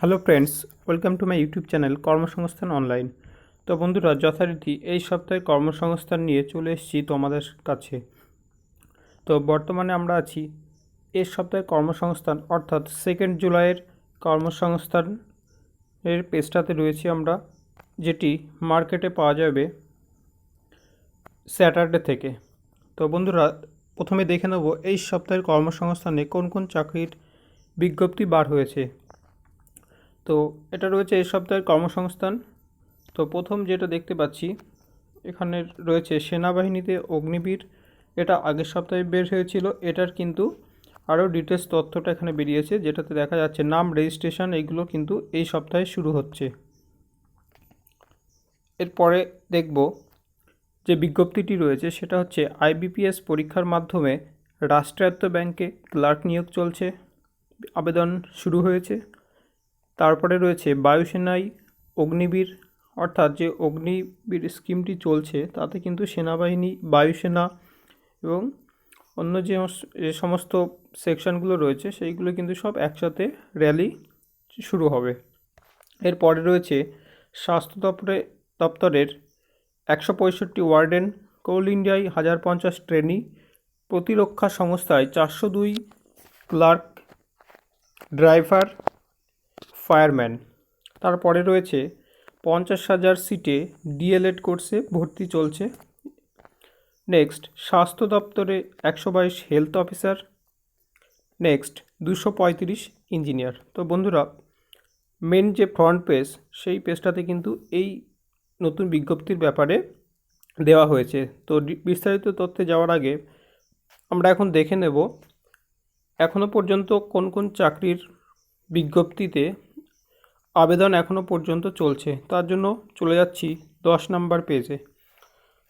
Hello friends, welcome to my YouTube channel কর্মসংস্থান online. তো বন্ধুরা, যথারীতি এই সপ্তাহে কর্মসংস্থান নিয়ে চলে এসেছি তোমাদের কাছে। তো বর্তমানে আমরা আছি এই সপ্তাহে কর্মসংস্থান অর্থাৎ 2 জুলাইয়ের কর্মসংস্থান এর পেজটাতে রয়েছি আমরা, যেটি মার্কেটে পাওয়া যাবে স্যাটারডে থেকে। তো বন্ধুরা, প্রথমে দেখে নেব এই সপ্তাহের কর্মসংস্থানে কোন কোন চাকরির বিজ্ঞপ্তি বার হয়েছে। তো এটা রয়েছে এই সপ্তাহের কর্মসংস্থান। তো প্রথম যেটা দেখতে পাচ্ছি এখানে রয়েছে সেনাবাহিনীতে অগ্নিবীর। এটা আগের সপ্তাহে বের হয়েছিল, এটার কিন্তু আরও ডিটেলস তথ্যটা এখানে বেরিয়েছে, যেটাতে দেখা যাচ্ছে নাম, রেজিস্ট্রেশন এইগুলো কিন্তু এই সপ্তাহে শুরু হচ্ছে। এরপরে দেখব যে বিজ্ঞপ্তিটি রয়েছে সেটা হচ্ছে আইবিপিএস পরীক্ষার মাধ্যমে রাষ্ট্রায়ত্ত ব্যাংকে ক্লার্ক নিয়োগ চলছে, আবেদন শুরু হয়েছে। তারপরে রয়েছে বায়ুসেনায় অগ্নিবীর, অর্থাৎ যে অগ্নিবীর স্কিমটি চলছে তাতে কিন্তু সেনাবাহিনী, বায়ুসেনা এবং অন্য যে সমস্ত সেকশনগুলো রয়েছে সেইগুলো কিন্তু সব একসাথে র্যালি শুরু হবে। এরপরে রয়েছে স্বাস্থ্য দপ্তরের 165 ওয়ার্ডেন, কোল ইন্ডিয়ায় 1050 ট্রেনি, প্রতিরক্ষা সংস্থায় 402 ক্লার্ক, ড্রাইভার, ফায়ারম্যান। তারপরে রয়েছে 50,000 সিটে ডিএলএড কোর্সে ভর্তি চলছে। নেক্সট স্বাস্থ্য দপ্তরে 122 হেলথ অফিসার। Next 235 engineer. তো বন্ধুরা, মেন যে ফ্রন্ট পেজ সেই পেজটাতে কিন্তু এই নতুন বিজ্ঞপ্তির ব্যাপারে দেওয়া হয়েছে। তো বিস্তারিত তথ্যে যাওয়ার আগে আমরা এখন দেখে নেব এখনও পর্যন্ত কোন কোন চাকরির বিজ্ঞপ্তিতে আবেদন এখনও পর্যন্ত চলছে। তার জন্য চলে যাচ্ছি 10 নম্বর পেজে।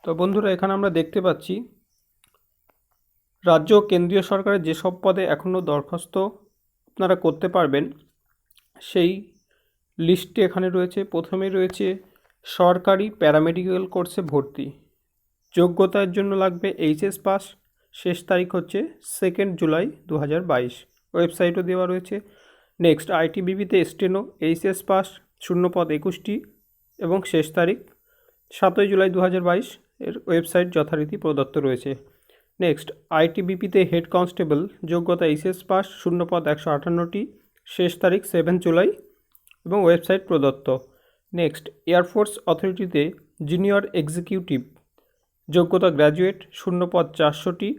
তো বন্ধুরা, এখানে আমরা দেখতে পাচ্ছি রাজ্য ও কেন্দ্রীয় সরকারের যেসব পদে এখনও দরখাস্ত আপনারা করতে পারবেন সেই লিস্টে এখানে রয়েছে। প্রথমে রয়েছে সরকারি প্যারামেডিক্যাল কোর্সে ভর্তি, যোগ্যতার জন্য লাগবে এইচএস পাস, শেষ তারিখ হচ্ছে 2 জুলাই 2022, ওয়েবসাইটও দেওয়া রয়েছে। নেক্সট আইটিবিপিতে স্টেনো, এইচএস পাস, শূন্যপদ 21টি এবং শেষ তারিখ 7 জুলাই 2022, এর ওয়েবসাইট যথারীতি প্রদত্ত রয়েছে। নেক্সট আইটিবিপিতে হেড কনস্টেবল, যোগ্যতা এইচএস পাস, শূন্যপদ 158টি, শেষ তারিখ 7 জুলাই এবং ওয়েবসাইট প্রদত্ত। নেক্সট এয়ারফোর্স অথরিটিতে জুনিয়র এক্সিকিউটিভ, যোগ্যতা গ্র্যাজুয়েট, শূন্যপদ 400টি,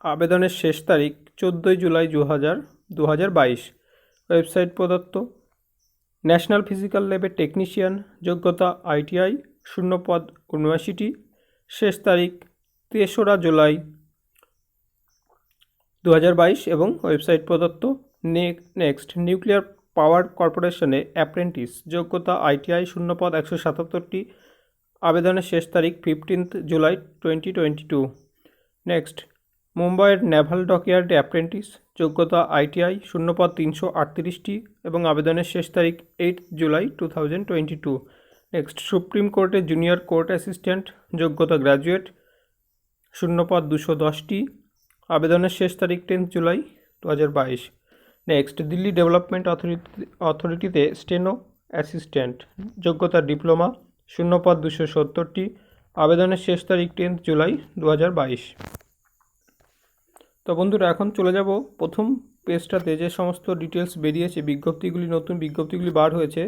আবেদনের শেষ তারিখ 14 জুলাই 2022, ওয়েবসাইট প্রদত্ত। ন্যাশনাল ফিজিক্যাল ল্যাবের টেকনিশিয়ান, যোগ্যতা আইটিআই, শূন্যপদ 79টি, শেষ তারিখ 3রা জুলাই 2022 এবং ওয়েবসাইট প্রদত্ত। নেক্সট নিউক্লিয়ার পাওয়ার কর্পোরেশনে অ্যাপ্রেন্টিস, যোগ্যতা আইটিআই, শূন্যপদ 177টি, আবেদনের শেষ তারিখ 15 জুলাই 2022। নেক্সট মুম্বাইয়ের নেভাল ডকইয়ার্ডে অ্যাপ্রেন্টিস, যোগ্যতা আইটিআই, শূন্যপদ 338টি এবং আবেদনের শেষ তারিখ 8 জুলাই 2022। নেক্সট সুপ্রিম কোর্টে জুনিয়র কোর্ট অ্যাসিস্ট্যান্ট, যোগ্যতা গ্র্যাজুয়েট, শূন্যপদ 210টি, আবেদনের শেষ তারিখ 10 জুলাই 2022। নেক্সট দিল্লি ডেভেলপমেন্ট অথরিটিতে স্টেনো অ্যাসিস্ট্যান্ট, যোগ্যতা ডিপ্লোমা, শূন্যপদ 270টি, আবেদনের শেষ তারিখ 10 জুলাই 2022। তো বন্ধুরা, এখন চলে যাব প্রথম পেজটাতে যে সমস্ত ডিটেলস বেরিয়েছে, বিজ্ঞপ্তিগুলি, নতুন বিজ্ঞপ্তিগুলি বার হয়েছে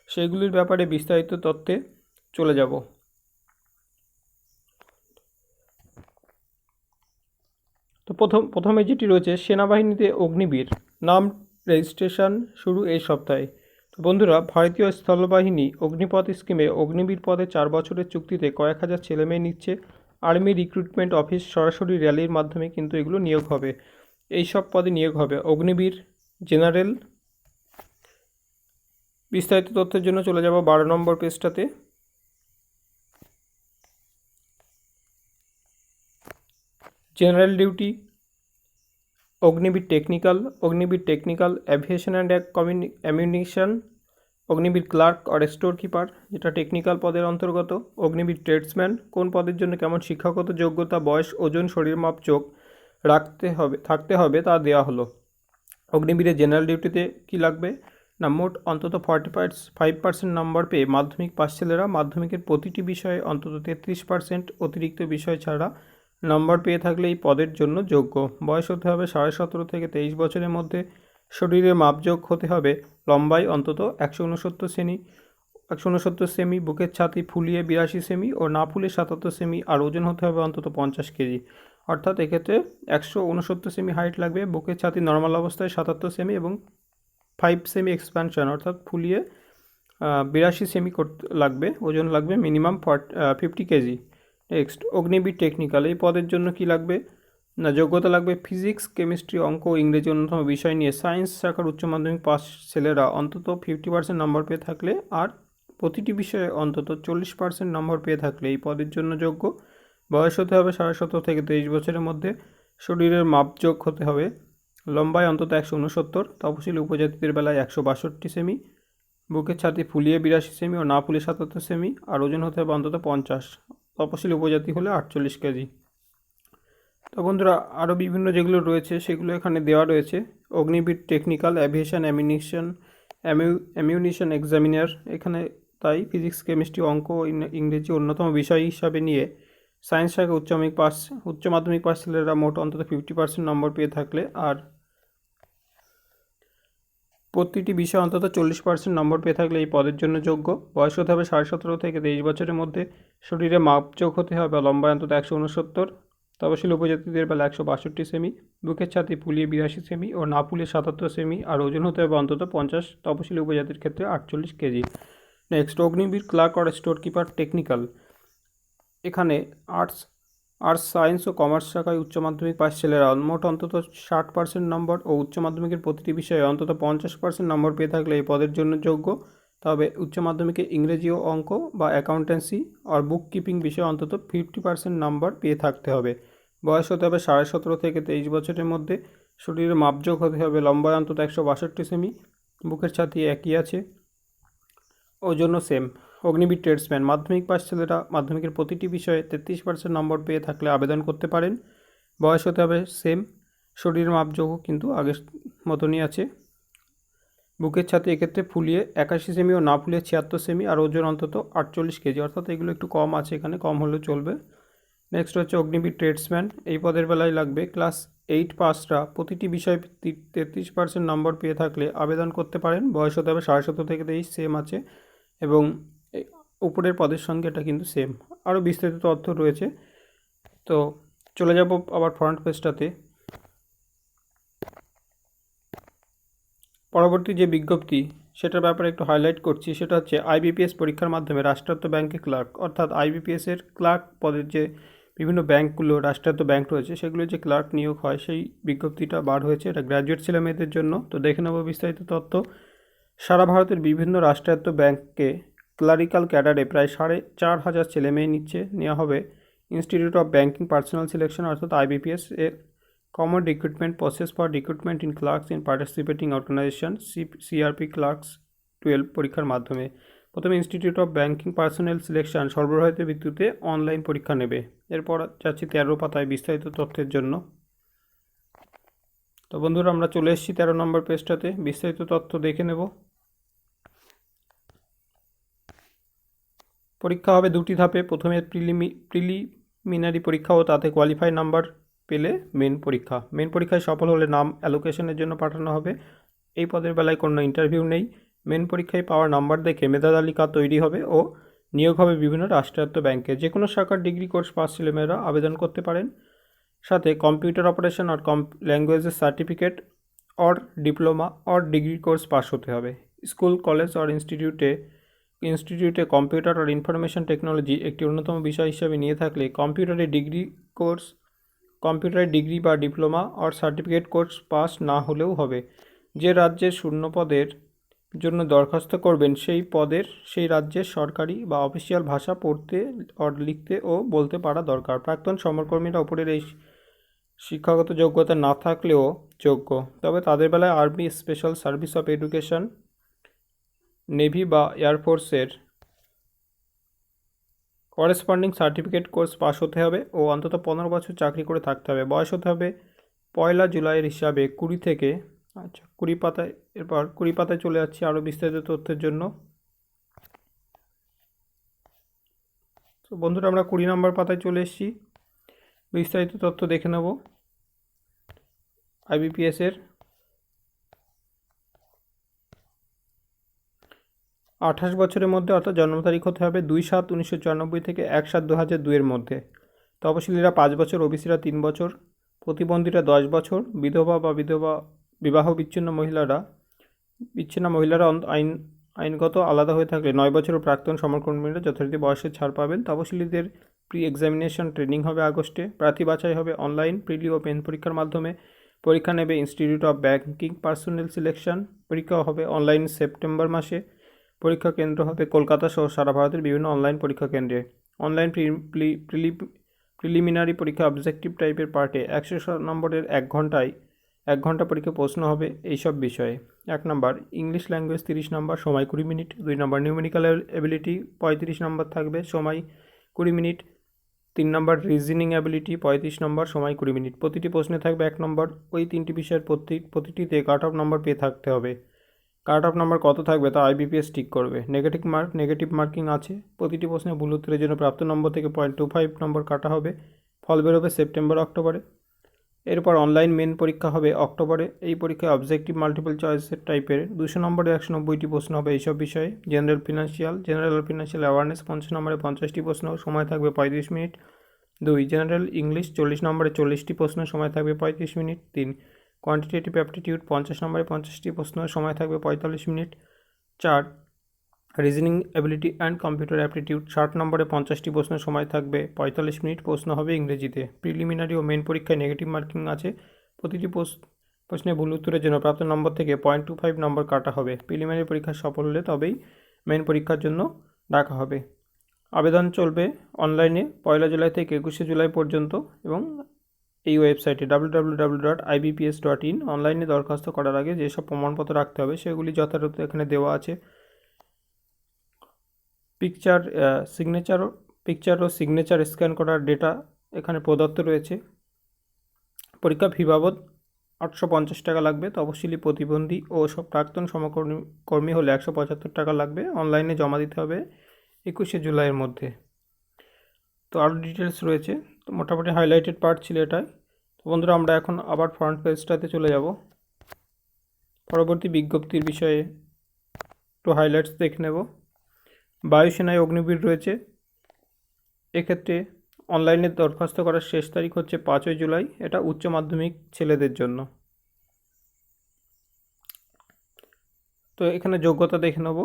সেগুলির ব্যাপারে বিস্তারিত তথ্যে চলে যাব। তো প্রথমে যেটি রয়েছে সেনাবাহিনীতে অগ্নিবীর, নাম, রেজিস্ট্রেশন শুরু এই সপ্তাহে। তো বন্ধুরা, ভারতীয় স্থলবাহিনী অগ্নিপথ স্কিমে অগ্নিবীর পদে 4 বছরের চুক্তিতে কয়েক হাজার ছেলেমেয়ে নিচ্ছে। আর্মি রিক্রুটমেন্ট অফিস সরাসরি র্যালির মাধ্যমে কিন্তু এগুলো নিয়োগ হবে, এই সব পদে নিয়োগ হবে। অগ্নিবীর জেনারেল, বিস্তারিত তথ্যের জন্য চলে যাব 12 নম্বর পেজটাতে। General duty Agniveer technical aviation and ammunition, Agniveer clerk or store keeper, যেটা টেকনিক্যাল পদের অন্তর্গত। অগ্নিবীর ট্রেডসম্যান, কোন পদের জন্য কেমন শিক্ষাগত যোগ্যতা, বয়স, ওজন, শরীর মাপ, চোখ থাকতে হবে তা দেওয়া হলো। অগ্নিবীরের জেনারেল ডিউটিতে কি লাগবে, না, মোট অন্তত 45% নম্বর পেয়ে মাধ্যমিক পাস ছেলেরা মাধ্যমিকের প্রতিটি বিষয়ে অন্তত 33% অতিরিক্ত বিষয় ছাড়া নম্বর পেয়ে থাকলে এই পদের জন্য যোগ্য। বয়স হতে হবে 17.5 থেকে 23 বছরের মধ্যে। শরীরে মাপযোগ হতে হবে লম্বায় অন্তত 169 সেমি, বুকের ছাতি ফুলিয়ে 82 সেমি ও না ফুলে 77 সেমি, আর ওজন হতে হবে অন্তত 50 কেজি। অর্থাৎ এক্ষেত্রে 169 সেমি হাইট লাগবে, বুকের ছাতি নর্মাল অবস্থায় 77 সেমি এবং 5 সেমি এক্সপ্যানশন অর্থাৎ ফুলিয়ে 82 সেমি করতে লাগবে, ওজন লাগবে minimum 50 KG. Next, Agniveer technical, এই পদের জন্য কি লাগবে না, যোগ্যতা লাগবে ফিজিক্স, কেমিস্ট্রি, অঙ্ক ও ইংরেজি অন্যতম বিষয় নিয়ে সায়েন্স শাখার উচ্চ মাধ্যমিক পাস ছেলেরা অন্তত 50% নম্বর পেয়ে থাকলে আর প্রতিটি বিষয়ে অন্তত 40% নম্বর পেয়ে থাকলে এই পদের জন্য যোগ্য। বয়স হতে হবে 17.5 থেকে 23 বছরের মধ্যে। শরীরের মাপযোগ হতে হবে লম্বায় অন্তত 169, তপশিলি উপজাতিদের বেলায় 162 সেমি, বুকের ছাতি ফুলিয়ে 82 সেমি ও না ফুলিয়ে 77 সেমি, আর ওজন হতে হবে অন্তত 50, তপশিলি উপজাতি হলে 48 কেজি। তো বন্ধুরা, আরও বিভিন্ন যেগুলো রয়েছে সেগুলো এখানে দেওয়া রয়েছে। Agniveer technical, aviation ammunition examiner, এখানে তাই ফিজিক্স, কেমিস্ট্রি, অঙ্ক, ইংরেজি অন্যতম বিষয় হিসাবে নিয়ে সায়েন্স শাখা উচ্চ মাধ্যমিক পাস ছেলেরা মোট অন্তত 50% নম্বর পেয়ে থাকলে আর প্রতিটি বিষয়ে অন্তত 40% নম্বর পেয়ে থাকলে এই পদের জন্য যোগ্য। বয়স হতে হবে 17.5 থেকে 23 বছরের মধ্যে। শরীরে মাপযোগ হতে হবে লম্বায় অন্তত 169, তপশিলি উপজাতিদের বেলা 162 সেমি, বুকের ছাতি ফুলিয়ে 82 সেমি ও না ফুলিয়ে 77 সেমি, আর ওজন হতে হবে অন্তত 50, তপশিলি উপজাতির ক্ষেত্রে 48 কেজি। নেক্সট, অগ্নিবীর ক্লার্ক আর স্টোর কিপার টেকনিক্যাল, এখানে আর্টস, সায়েন্স ও কমার্স শাখায় উচ্চ মাধ্যমিক পাস ছেলেরা মোট অন্তত 60% নম্বর ও উচ্চ মাধ্যমিকের প্রতিটি বিষয়ে অন্তত 50% নম্বর পেয়ে থাকলে এই পদের জন্য যোগ্য। তবে উচ্চ মাধ্যমিকে ইংরেজি ও অঙ্ক বা অ্যাকাউন্টেন্সি আর বুক কিপিং বিষয়ে অন্তত 50% নম্বর পেয়ে থাকতে হবে। বয়স হতে হবে 17.5 থেকে 23 বছরের মধ্যে। শরীরের মাপযোগ হতে হবে লম্বায় অন্তত 162 সেমি, বুকের ছাতি একই আছে, ওজনও সেম। অগ্নিবীর ট্রেডসম্যান, মাধ্যমিক পাস ছেলেরা মাধ্যমিকের প্রতিটি বিষয়ে 33% নম্বর পেয়ে থাকলে আবেদন করতে পারেন। বয়স হতে হবে সেম, শরীরের মাপযোগও কিন্তু আগের মতনই আছে। বুকের ছাতি এক্ষেত্রে ফুলিয়ে 81 সেমি ও না ফুলিয়ে 76 সেমি, আর ওজন অন্তত 48 কেজি, অর্থাৎ এগুলো একটু কম আছে, এখানে কম হলেও চলবে। নেক্সট হচ্ছে অগ্নিবীর ট্রেডসম্যান, এই পদের বেলায় লাগবে ক্লাস 8 পাসরা প্রতিটি বিষয়ে 33% নম্বর পেয়ে থাকলে আবেদন করতে পারেন। বয়স হতে হবে 17.5 থেকে 23, সেম আছে, এবং উপরের পদের সঙ্গে এটা কিন্তু সেম। আরও বিস্তারিত তথ্য রয়েছে, তো চলে যাব আবার ফ্রন্ট পেজটাতে। পরবর্তী যে বিজ্ঞপ্তি সেটার ব্যাপারে একটু হাইলাইট করছি, সেটা হচ্ছে আইবিপিএস পরীক্ষার মাধ্যমে রাষ্ট্রায়ত্ত ব্যাংকে ক্লার্ক, অর্থাৎ আইবিপিএসের ক্লার্ক পদের যে বিভিন্ন ব্যাংকগুলো রাষ্ট্রায়ত্ত ব্যাংক রয়েছে সেগুলো যে ক্লার্ক নিয়োগ হয় সেই বিজ্ঞপ্তিটা বার হয়েছে। এটা গ্র্যাজুয়েট ছেলে মেয়েদের জন্য। তো দেখে নেব বিস্তারিত তথ্য। সারা ভারতের বিভিন্ন রাষ্ট্রায়ত্ত ব্যাংকে ক্লারিক্যাল ক্যাডারে প্রায় 4,500 ছেলে মেয়ে নেওয়া হবে। Institute of banking personnel selection অর্থাৎ আইবিপিএস এর common recruitment process for recruitment in clerks in participating organisation CRP clerks 12 পরীক্ষার মাধ্যমে প্রথমে institute of banking personnel selection সর্বভারতীয় ভিত্তিতে অনলাইন পরীক্ষা নেবে। এরপর যাচ্ছি 13 পাতায় বিস্তারিত তথ্যের জন্য। তো বন্ধুরা, আমরা চলে এসেছি 13 নম্বর পেজটাতে, বিস্তারিত তথ্য দেখে নেব। পরীক্ষা হবে 2টি ধাপে। প্রথমে প্রিলিমিনারি পরীক্ষা ও তাতে কোয়ালিফাই নাম্বার পেলে মেন পরীক্ষায় সফল হলে নাম অ্যালোকেশনের জন্য পাঠানো হবে। এই পদের বেলায় কোনো ইন্টারভিউ নেই। মেন পরীক্ষায় পাওয়ার নাম্বার দেখে মেধা তালিকা তৈরি হবে ও নিয়োগ হবে বিভিন্ন রাষ্ট্রায়ত্ত ব্যাংকে। যে কোনো শাখার ডিগ্রি কোর্স পাস ছেলেমেয়েরা আবেদন করতে পারেন। সাথে কম্পিউটার অপারেশন আর ল্যাঙ্গুয়েজের certificate or diploma or degree course pass হতে হবে। স্কুল, কলেজ অর ইনস্টিটিউটে কম্পিউটার আর ইনফরমেশন টেকনোলজি একটি অন্যতম বিষয় হিসেবে নিয়ে থাকলে কম্পিউটারে ডিগ্রি বা diploma or certificate course pass না হলেও হবে। যে রাজ্যের শূন্য পদের জন্য দরখাস্ত করবেন সেই রাজ্যের সরকারি বা অফিসিয়াল ভাষা পড়তে অর লিখতে ও বলতে পারা দরকার। প্রাক্তন সমরকর্মীরা উপরের এই শিক্ষাগত যোগ্যতা না থাকলেও যোগ্য, তবে তাদের বেলায় army special service of education, navy বা এয়ারফোর্সের করেসপন্ডিং সার্টিফিকেট কোর্স পাস হতে হবে ও অন্তত 15 বছর চাকরি করে থাকতে হবে। বয়স হতে হবে 1 জুলাইয়ের হিসাবে 20 থেকে এরপর 20 পাতায় চলে যাচ্ছি আরও বিস্তারিত তথ্যের জন্য। তো বন্ধুরা, আমরা 20 নম্বর পাতায় চলে এসেছি। বিস্তারিত তথ্য দেখে নেব আইবিপিএসের। 28 বছরের মধ্যে, অর্থাৎ জন্ম তারিখ হতে হবে 2/7/1994 থেকে 1/7/2002 মধ্যে। তপশিলীরা 5 বছর, ওবিসিরা 3 বছর, প্রতিবন্ধীরা 10 বছর, বিধবা বা বিবাহ বিচ্ছিন্ন মহিলারা আইনগত আলাদা হয়ে থাকলে 9 বছর, প্রাক্তন সমরকর্মীরা যথারীতি বয়সের ছাড় পাবেন। তপশিলীদের প্রি এক্সামিনেশন ট্রেনিং হবে আগস্টে। প্রার্থী বাছাই হবে অনলাইন, প্রিলি ও মেন পরীক্ষার মাধ্যমে। পরীক্ষা নেবে institute of banking personnel selection. পরীক্ষা হবে অনলাইন সেপ্টেম্বর মাসে। পরীক্ষা কেন্দ্র হবে কলকাতা সহ সারা ভারতের বিভিন্ন অনলাইন পরীক্ষা কেন্দ্রে। অনলাইন প্রিলিমিনারি পরীক্ষা অবজেক্টিভ টাইপের পার্টে 100 নম্বরের 1 ঘন্টা পরীক্ষা প্রশ্ন হবে এইসব বিষয়ে। 1 নম্বর ইংলিশ ল্যাঙ্গুয়েজ 30 নম্বর, সময় 20 মিনিট। 2 নম্বর নিউমেরিক্যাল এবিলিটি 35 নম্বর থাকবে, সময় 20 মিনিট। 3 নম্বর রিজনিং অ্যাবিলিটি 35 নম্বর, সময় 20 মিনিট। প্রতিটি প্রশ্নে থাকবে 1 নম্বর। ওই 3টি বিষয়ের প্রতিটিতে কাট অফ নম্বর পেয়ে থাকতে হবে। কাট অফ নাম্বার কত থাকবে তা আইবিপিএস ঠিক করবে। নেগেটিভ মার্কিং আছে। প্রতিটি প্রশ্নে ভুল উত্তরের জন্য প্রাপ্ত নম্বর থেকে 0.25 নম্বর কাটা হবে। ফল বেরোবে অক্টোবরে। এরপর অনলাইন মেন পরীক্ষা হবে অক্টোবরে। এই পরীক্ষায় অবজেক্টিভ মাল্টিপল চয়েসের টাইপের 200 নম্বরে 190টি প্রশ্ন হবে এইসব বিষয়ে। জেনারেল ফিনান্সিয়াল অ্যাওয়ারনেস 50 নম্বরে 50টি প্রশ্ন, সময় থাকবে 35 মিনিট। 2 জেনারেল ইংলিশ 40 নম্বরে 40টি প্রশ্ন, সময় থাকবে 35 মিনিট। 3 কোয়ান্টিটেটিভ অ্যাপটিটিউড 50 নম্বরে 50টি প্রশ্ন, সময় থাকবে 45 minute. 4 reasoning ability and computer aptitude 60 নম্বরে 50টি প্রশ্ন, সময় থাকবে 45 মিনিট। প্রশ্ন হবে ইংরেজিতে। প্রিলিমিনারি ও মেন পরীক্ষায় নেগেটিভ মার্কিং আছে। প্রতিটি প্রশ্নে ভুল উত্তরের জন্য প্রাপ্ত নম্বর থেকে 0.25 নম্বর কাটা হবে। প্রিলিমিনারি পরীক্ষা সফল হলে তবেই মেন পরীক্ষার জন্য ডাকা হবে। আবেদন চলবে অনলাইনে 1 জুলাই থেকে 21 জুলাই পর্যন্ত এবং এই ওয়েবসাইটে www.ibps.in। অনলাইনে দরখাস্ত করার আগে যেসব প্রমাণপত্র রাখতে হবে সেগুলি যথাযথ এখানে দেওয়া আছে। পিকচার ও সিগনেচার স্ক্যান করার ডেটা এখানে প্রদত্ত রয়েছে। পরীক্ষা ফি বাবদ 850 টাকা লাগবে। তপশিলি, প্রতিবন্ধী ও সব প্রাক্তন সমকর্মী হলে 175 টাকা লাগবে। অনলাইনে জমা দিতে হবে 21 জুলাইয়ের মধ্যে। তো আরও ডিটেলস রয়েছে। তো মোটামুটি হাইলাইটেড পার্ট ছিল এটাই। তো বন্ধুরা, আমরা এখন আবার ফ্রন্ট পেজটাতে চলে যাব। পরবর্তী বিজ্ঞপ্তির বিষয়ে একটু হাইলাইটস দেখে নেব। বায়ুসেনায় অগ্নিবীর রয়েছে। এক্ষেত্রে অনলাইনে দরখাস্ত করার শেষ তারিখ হচ্ছে 5 জুলাই। এটা উচ্চ মাধ্যমিক ছেলেদের জন্য। তো এখানে যোগ্যতা দেখে নেব।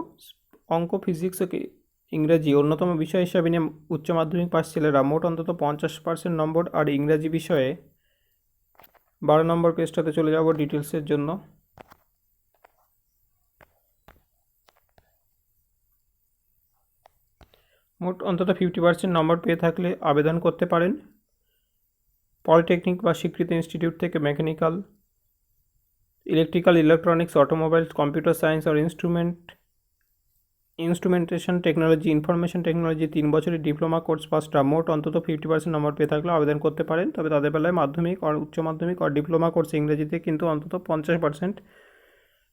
অঙ্ক, ফিজিক্স ও ইংরাজি অন্যতম বিষয় হিসাবে নিয়ে উচ্চ মাধ্যমিক পাস ছেলেরা মোট অন্তত 50% নম্বর, আর ইংরাজি বিষয়ে 12 নম্বর পেজটাতে চলে যাব ডিটেলসের জন্য। মোট অন্তত 50% নম্বর পেয়ে থাকলে আবেদন করতে পারেন। পলিটেকনিক বা স্বীকৃত ইনস্টিটিউট থেকে mechanical, electrical, electronics, automobiles, computer science আর ইনস্ট্রুমেন্টেশন টেকনোলজি, ইনফরমেশন টেকনোলজি 3 বছরের ডিপ্লোমা কোর্স পাসটা মোট অন্তত 50% নম্বর পেয়ে থাকলে আবেদন করতে পারেন। তবে তাদের বেলায় মাধ্যমিক আর উচ্চ মাধ্যমিক আর ডিপ্লোমা কোর্স ইংরেজিতে কিন্তু অন্তত 50%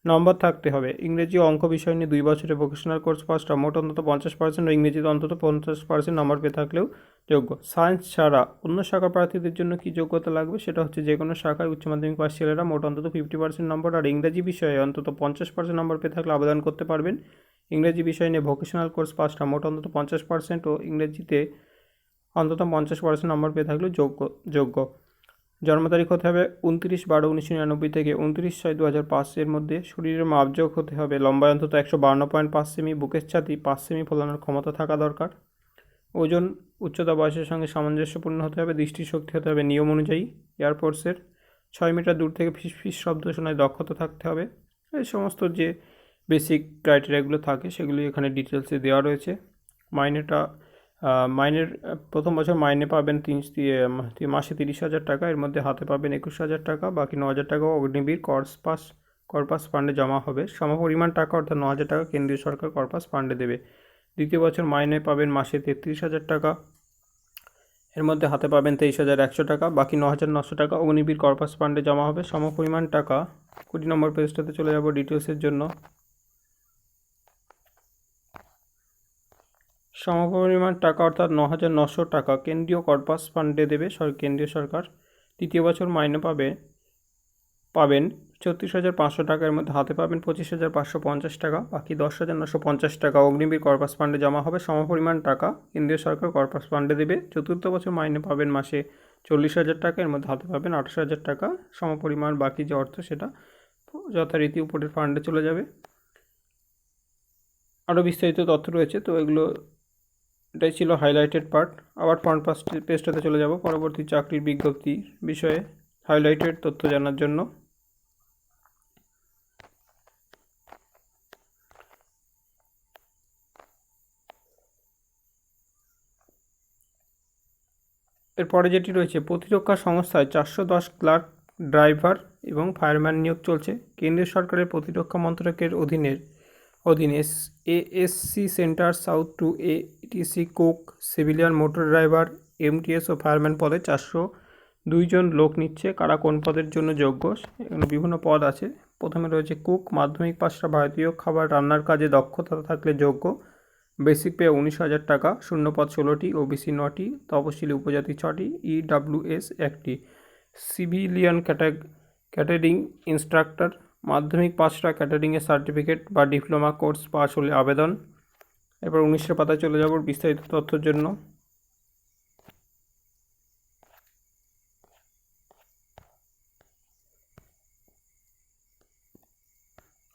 নম্বর থাকতে হবে। ইংরেজি ও অঙ্ক বিষয় নিয়ে 2 বছরের ভোকেশনাল কোর্স পাসটা মোট অন্তত 50% ও ইংরেজিতে অন্তত 50% নম্বর পেয়ে থাকলেও যোগ্য। সায়েন্স ছাড়া অন্য শাখা প্রার্থীদের জন্য কী যোগ্যতা লাগবে সেটা হচ্ছে যে কোনো শাখায় উচ্চ মাধ্যমিক পাস ছেলেরা মোট অন্তত 50% নম্বর আর ইংরেজি বিষয়ে অন্তত 50% নম্বর পেয়ে থাকলে আবেদন করতে পারবেন। ইংরেজি বিষয় নিয়ে ভোকেশনাল কোর্স পাসটা মোট অন্তত 50% ও ইংরেজিতে অন্তত 50% নম্বর পেয়ে থাকলেও যোগ্য। জন্ম তারিখ হতে হবে 29/12/1999 থেকে 29/6/2005 এর মধ্যে। শরীরের মাপজোক হতে হবে লম্বায় অন্তত 152.5 সেমি, বুকের ছাতি 5 সেমি ফোলানোর ক্ষমতা থাকা দরকার। ওজন, উচ্চতা বয়সের সঙ্গে সামঞ্জস্যপূর্ণ হতে হবে। দৃষ্টিশক্তি হতে হবে নিয়ম অনুযায়ী। এয়ারফোর্সের 6 মিটার দূর থেকে ফিস শব্দ শোনায় দক্ষতা থাকতে হবে। এই সমস্ত যে বেসিক ক্রাইটেরিয়াগুলো থাকে সেগুলি এখানে ডিটেলসে দেওয়া রয়েছে। মাইনের প্রথম বছর মাইনে পাবেন মাসে 30,000 টাকা। এর মধ্যে হাতে পাবেন 21,000 টাকা। বাকি 9,000 টাকা অগ্নিবীর কর্পাস ফান্ডে জমা হবে। সমপরিমাণ টাকা অর্থাৎ 9,000 টাকা কেন্দ্রীয় সরকার কর্পাস ফান্ডে দেবে। দ্বিতীয় বছর মাইনে পাবেন মাসে 33,000 টাকা। এর মধ্যে হাতে পাবেন 23,100 টাকা, বাকি 9,900 টাকা অগ্নিবীর কর্পাস ফান্ডে জমা হবে। সমপরিমাণ টাকা 20 নম্বর পেজটাতে চলে যাব ডিটেলসের জন্য। সমপরিমাণ টাকা অর্থাৎ 9,900 টাকা কেন্দ্রীয় কর্পাস ফান্ডে দেবে কেন্দ্রীয় সরকার। তৃতীয় বছর মাইনে পাবেন 34,500 টাকা, এর মধ্যে হাতে পাবেন 25,550 টাকা, বাকি 10,950 টাকা অগ্নিবীর কর্পাস ফান্ডে জমা হবে। সমপরিমাণ টাকা কেন্দ্রীয় সরকার কর্পাস ফান্ডে দেবে। চতুর্থ বছর মাইনে পাবেন মাসে 40,000 টাকা, এর মধ্যে হাতে পাবেন 28,000 টাকা। সমপরিমাণ বাকি যে অর্থ সেটা যথারীতি উপরের ফান্ডে চলে যাবে। আরও বিস্তারিত তথ্য রয়েছে, তো এটাই ছিল হাইলাইটেড পার্ট। আবার ফ্রন্ট পেজটাতে চলে যাব পরবর্তী চাকরির বিজ্ঞপ্তি বিষয়ে হাইলাইটেড তথ্য জানার জন্য। এরপরে যেটি রয়েছে, প্রতিরক্ষা সংস্থায় 410 ক্লার্ক, ড্রাইভার এবং ফায়ারম্যান নিয়োগ চলছে। কেন্দ্রীয় সরকারের প্রতিরক্ষা মন্ত্রকের অধীনে ASC centre south two ATC cook, civilian motor driver, MTS ও ফায়ারম্যান পদে 402 জন লোক নিচ্ছে। কারা কোন পদের জন্য যোগ্য? এখানে বিভিন্ন পদ আছে। প্রথমে রয়েছে কুক, মাধ্যমিক পাশটা ভারতীয় খাবার রান্নার কাজে দক্ষতা থাকলে যোগ্য। বেসিক পে 19,000 টাকা। শূন্যপদ 16টি, ওবিসি 9টি, তপশিলি উপজাতি 6টি, ইডাব্লিউএস 1টি। সিভিলিয়ান ক্যাটারিং ইনস্ট্রাক্টর, মাধ্যমিক পাশটা ক্যাটারিংয়ের সার্টিফিকেট বা ডিপ্লোমা কোর্স পাস হলে আবেদন। এরপর 19 পাতায় চলে যাব বিস্তারিত তথ্যের জন্য।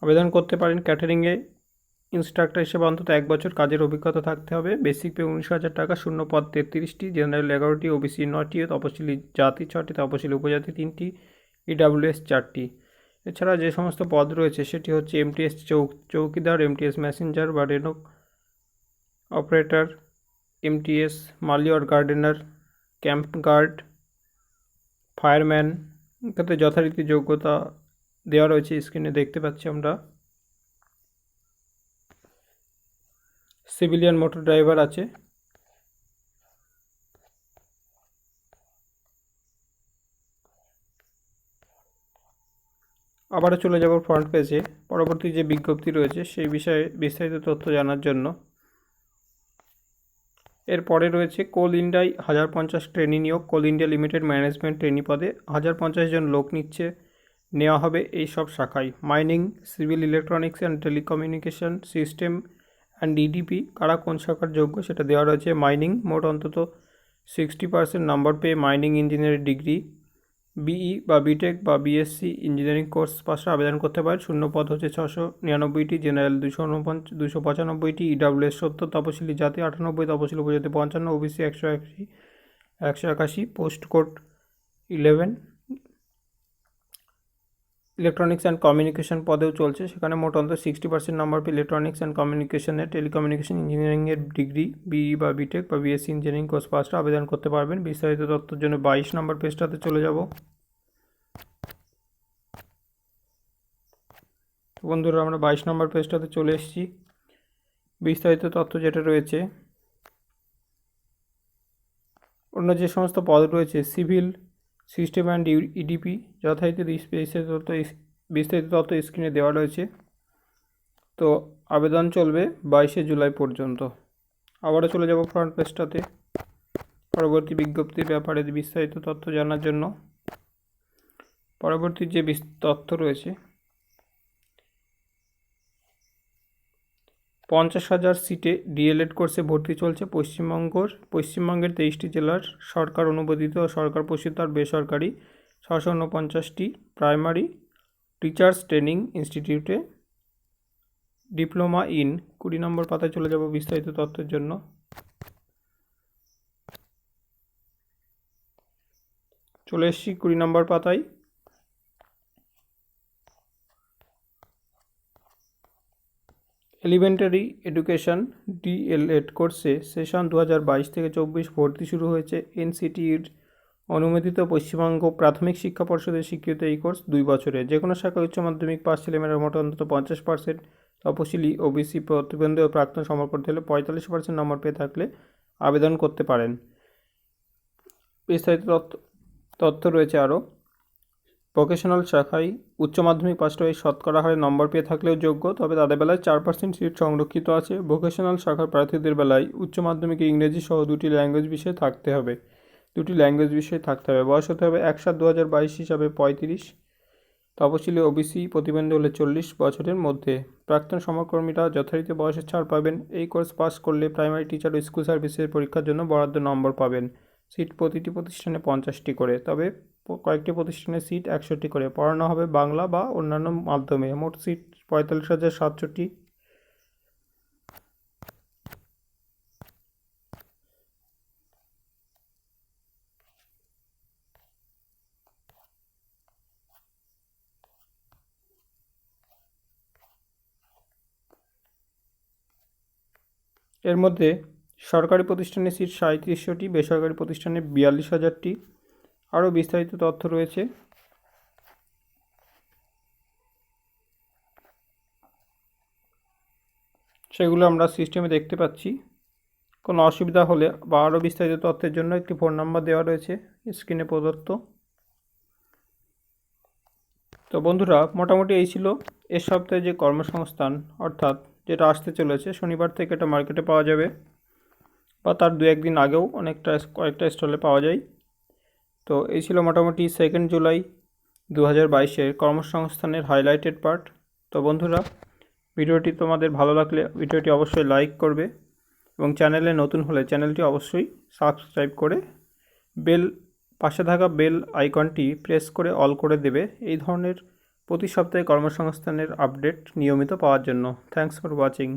আবেদন করতে পারেন ক্যাটারিংয়ে ইনস্ট্রাক্টর হিসেবে অন্তত 1 বছর কাজের অভিজ্ঞতা থাকতে হবে। বেসিক পে 19,000 টাকা। শূন্যপদ 33টি, জেনারেল 11টি, ওবিসি 9টি, তপশিলি জাতি 6টি, তপশিলি উপজাতি 3টি, ইডাব্লিউএস 4টি। এছাড়া যে সমস্ত পদ রয়েছে সেটি হচ্ছে এমটিএস চৌকিদার, এমটিএস ম্যাসেঞ্জার বা রেনো অপারেটর, এমটিএস মালি or gardener, camp guard, fireman. এক্ষেত্রে যথারীতি যোগ্যতা দেওয়া রয়েছে, স্ক্রিনে দেখতে পাচ্ছি আমরা। সিভিলিয়ান মোটর ড্রাইভার আছে। আবারও চলে যাব ফ্রন্ট পেজে পরবর্তী যে বিজ্ঞপ্তি রয়েছে সেই বিষয়ে বিস্তারিত তথ্য জানার জন্য। এরপরে রয়েছে কোল ইন্ডিয়ায় 1050 ট্রেনি নিয়োগ। কোল ইন্ডিয়া লিমিটেড ম্যানেজমেন্ট ট্রেনি পদে 1050 জন লোক নেওয়া হবে এই সব শাখায়। Mining, civil electronics and telecommunication system and EDP. কারা কোন শাখার যোগ্য সেটা দেওয়া রয়েছে। মাইনিং, মোট অন্তত 60% নাম্বার পেয়ে মাইনিং ইঞ্জিনিয়ারিং ডিগ্রি, বিই বা বিটেক বা বিএসসি ইঞ্জিনিয়ারিং কোর্স পাশে আবেদন করতে পারেন। শূন্যপদ হচ্ছে 699টি, জেনারেল 295টি, ইডাব্লিউএস 70, তপশিলি জাতি 98, তপশিলি উপজাতি 55, OBC 181, post code 11। Electronics and communication পদেও চলছে, সেখানে মোট অন্তত 60% নাম্বার পেয়ে ইলেকট্রনিক্স অ্যান্ড কমিউনিকেশনের টেলিকমিউনিকেশন ইঞ্জিনিয়ারিংয়ের ডিগ্রি, বিই বা বিটেক বা বিএসসি ইঞ্জিনিয়ারিং কোর্স পাশে আবেদন করতে পারবেন। বিস্তারিত তথ্যের জন্য 22 নম্বর পেজটাতে চলে যাব। বন্ধুরা, আমরা 22 নম্বর পেজটাতে চলে এসেছি। বিস্তারিত তথ্য যেটা রয়েছে, অন্য যে সমস্ত পদ রয়েছে সিভিল সিস্টেম অ্যান্ড ইডিপি, যথারীতি বিস্তারিত তথ্য স্ক্রিনে দেওয়া রয়েছে। তো আবেদন চলবে 22শে জুলাই পর্যন্ত। আবারও চলে যাব ফ্রন্ট পেজটাতে পরবর্তী বিজ্ঞপ্তির ব্যাপারে বিস্তারিত তথ্য জানার জন্য। পরবর্তী যে তথ্য রয়েছে, 50,000 সিটে ডিএলএড কোর্সে ভর্তি চলছে। পশ্চিমবঙ্গের 23টি জেলার সরকার অনুমোদিত ও সরকার পোষিত আর বেসরকারি 649টি প্রাইমারি টিচার্স ট্রেনিং ইনস্টিটিউটে ডিপ্লোমা ইন। 20 নম্বর পাতায় চলে যাব বিস্তারিত তথ্যের জন্য। চলে এসেছি 20 নম্বর পাতায়। এলিমেন্টারি এডুকেশন ডিএলএড কোর্সে সেশন 2022-24 ভর্তি শুরু হয়েছে। এনসিটির অনুমোদিত পশ্চিমবঙ্গ প্রাথমিক শিক্ষা পর্ষদের স্বীকৃত এই কোর্স 2 বছরে। যে কোনো শাখায় উচ্চ মাধ্যমিক পাস ছেলেমেয়েরা মোট অন্তত 50%, তপশিলি, ওবিসি, প্রতিবন্ধী ও প্রাক্তন সমর্পণ হলে 45% নম্বর পেয়ে থাকলে আবেদন করতে পারেন। বিস্তারিত তথ্য রয়েছে আরও। ভোকেশনাল শাখায় উচ্চ মাধ্যমিক পাশ করে শতকরা হারে নম্বর পেয়ে থাকলেও যোগ্য, তবে তাদের বেলায় 4% সিট সংরক্ষিত আছে। ভোকেশনাল শাখার প্রার্থীদের বেলায় উচ্চ মাধ্যমিকে ইংরেজি সহ 2টি ল্যাঙ্গুয়েজ বিষয় থাকতে হবে। বয়স হতে হবে 1/7/2022 হিসাবে 35। তপশিলি ওবিসি প্রতিবন্ধী হলে 40 বছরের মধ্যে। প্রাক্তন সমরকর্মীরা যথারীতি বয়সের ছাড় পাবেন। এই কোর্স পাস করলে প্রাইমারি টিচার ও স্কুল সার্ভিসের পরীক্ষার জন্য বরাদ্দ নম্বর পাবেন। সিট প্রতিটি প্রতিষ্ঠানে 50টি করে, তবে কয়েকটি প্রতিষ্ঠানে সিট 100টি করে। পড়ানো হবে বাংলা বা অন্যান্য মাধ্যমে। মোট সিট 45,700টি। এর মধ্যে সরকারি প্রতিষ্ঠানে সিট 3700টি, বেসরকারি প্রতিষ্ঠানে 42,000টি। আরও বিস্তারিত তথ্য রয়েছে। সেগুলো আমরা সিস্টেমে দেখতে পাচ্ছি। কোনো অসুবিধা হলে বা আরও বিস্তারিত তথ্যের জন্য একটি ফোন নাম্বার দেওয়া রয়েছে স্ক্রিনে প্রদত্ত। তো বন্ধুরা, মোটামুটি এই ছিল এর সপ্তাহে যে কর্মসংস্থান, অর্থাৎ যেটা আসতে চলেছে। শনিবার থেকে এটা মার্কেটে পাওয়া যাবে, বা তার 2-1 দিন আগেও কয়েকটা স্টলে পাওয়া যায়। তো এই ছিল মোটামুটি 2 জুলাই 2022-এর কর্মসংস্থানের হাইলাইটেড পার্ট। তো বন্ধুরা, ভিডিওটি তোমাদের ভালো লাগলে ভিডিওটি অবশ্যই লাইক করবে, এবং চ্যানেলে নতুন হলে চ্যানেলটি অবশ্যই সাবস্ক্রাইব করে পাশে থাকা বেল আইকনটি প্রেস করে অল করে দেবে এই ধরনের প্রতি সপ্তাহে কর্মসংস্থানের আপডেট নিয়মিত পাওয়ার জন্য। Thanks for watching.